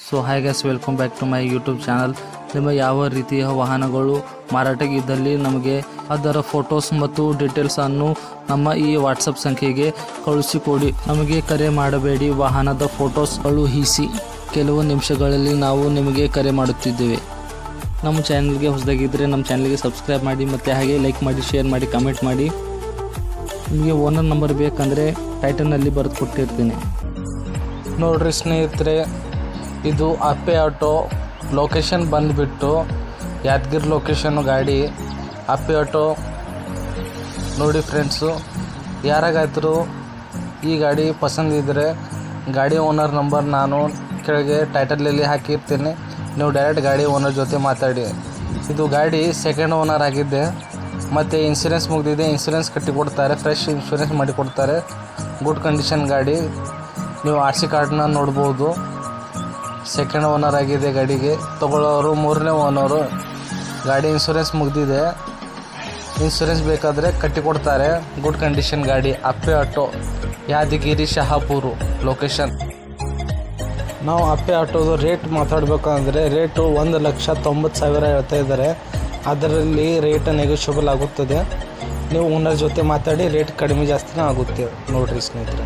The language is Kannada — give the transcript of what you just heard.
So hi guys, welcome back to my YouTube channel. ನಿಮ್ಮ ಯಾವ ರೀತಿಯ ವಾಹನಗಳು ಮಾರಾಟಕ್ಕೆ ಇದ್ದಲ್ಲಿ ನಮಗೆ ಅದರ ಫೋಟೋಸ್ ಮತ್ತು ಡೀಟೇಲ್ಸನ್ನು ನಮ್ಮ ಈ ವಾಟ್ಸಪ್ ಸಂಖ್ಯೆಗೆ ಕಳುಹಿಸಿಕೊಡಿ. ನಮಗೆ ಕರೆ ಮಾಡಬೇಡಿ, ವಾಹನದ ಫೋಟೋಸ್ ಕಳುಹಿಸಿ. ಕೆಲವು ನಿಮಿಷಗಳಲ್ಲಿ ನಾವು ನಿಮಗೆ ಕರೆ ಮಾಡುತ್ತಿದ್ದೇವೆ. ನಮ್ಮ ಚಾನಲ್ಗೆ ಹೊಸದಾಗಿದ್ದರೆ ನಮ್ಮ ಚಾನಲ್ಗೆ ಸಬ್ಸ್ಕ್ರೈಬ್ ಮಾಡಿ ಮತ್ತು ಹಾಗೆ ಲೈಕ್ ಮಾಡಿ, ಶೇರ್ ಮಾಡಿ, ಕಮೆಂಟ್ ಮಾಡಿ. ನಿಮಗೆ ಓನರ್ ನಂಬರ್ ಬೇಕಂದರೆ ಟೈಟಲ್ನಲ್ಲಿ ಬರೆದು ಕೊಟ್ಟಿರ್ತೀನಿ. ನೋಡ್ರಿ ಸ್ನೇಹಿತರೆ, ಇದು ಅಪ್ಪೆ ಆಟೋ. ಲೊಕೇಶನ್ ಬಂದುಬಿಟ್ಟು ಯಾದಗಿರಿ ಲೊಕೇಶನ್ನು ಗಾಡಿ. ಅಪ್ಪೆ ಆಟೋ ನೋಡಿ ಫ್ರೆಂಡ್ಸು, ಯಾರಾಗಾದರೂ ಈ ಗಾಡಿ ಪಸಂದಿದ್ದರೆ ಗಾಡಿ ಓನರ್ ನಂಬರ್ ನಾನು ಕೆಳಗೆ ಟೈಟಲಲ್ಲಿ ಹಾಕಿರ್ತೀನಿ. ನೀವು ಡೈರೆಕ್ಟ್ ಗಾಡಿ ಓನರ್ ಜೊತೆ ಮಾತಾಡಿ. ಇದು ಗಾಡಿ ಸೆಕೆಂಡ್ ಓನರ್ ಆಗಿದ್ದೆ ಮತ್ತು ಇನ್ಶೂರೆನ್ಸ್ ಮುಗಿದಿದೆ. ಇನ್ಶೂರೆನ್ಸ್ ಕಟ್ಟಿಕೊಡ್ತಾರೆ, ಫ್ರೆಶ್ ಇನ್ಶೂರೆನ್ಸ್ ಮಾಡಿಕೊಡ್ತಾರೆ. ಗುಡ್ ಕಂಡೀಷನ್ ಗಾಡಿ. ನೀವು ಆರ್ ಸಿ ಕಾರ್ಡ್ನ ನೋಡ್ಬೋದು. ಸೆಕೆಂಡ್ ಓನರ್ ಆಗಿದೆ ಗಾಡಿಗೆ. ತೊಗೊಳ್ಳೋರು ಮೂರನೇ ಓನರು. ಗಾಡಿ ಇನ್ಶೂರೆನ್ಸ್ ಮುಗಿದಿದೆ. ಇನ್ಶೂರೆನ್ಸ್ ಬೇಕಾದರೆ ಕಟ್ಟಿಕೊಡ್ತಾರೆ. ಗುಡ್ ಕಂಡೀಷನ್ ಗಾಡಿ. Ape auto, Yadgir Shahapur location. ನಾವು ಅಪ್ಪೆ ಆಟೋದು ರೇಟ್ ಮಾತಾಡಬೇಕಂದ್ರೆ ರೇಟು 1,90,000 ಹೇಳ್ತಾ ಇದ್ದಾರೆ. ಅದರಲ್ಲಿ ರೇಟ್ ನೆಗೋಷಿಯಬಲ್ ಆಗುತ್ತದೆ. ನೀವು ಓನರ್ ಜೊತೆ ಮಾತಾಡಿ ರೇಟ್ ಕಡಿಮೆ ಜಾಸ್ತಿನೇ ಆಗುತ್ತೆ ನೋಡಿರಿ ಸ್ನೇಹಿತರೆ.